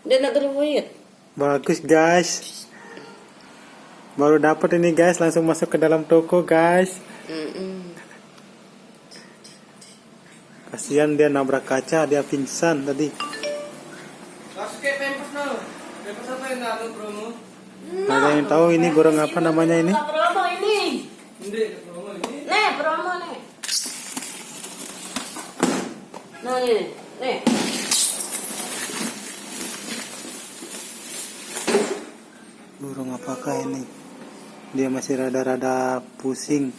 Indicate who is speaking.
Speaker 1: Dia nak duit.
Speaker 2: Bagus guys. Baru dapat ini guys, langsung masuk ke dalam toko guys. Kasihan dia nabrak kaca, dia pingsan tadi. Ada yang tahu ini goreng apa namanya ini?
Speaker 1: Promo ini. Nih, promo nih. Nah, nih.
Speaker 2: Burung apakah ini? Dia masih rada-rada pusing.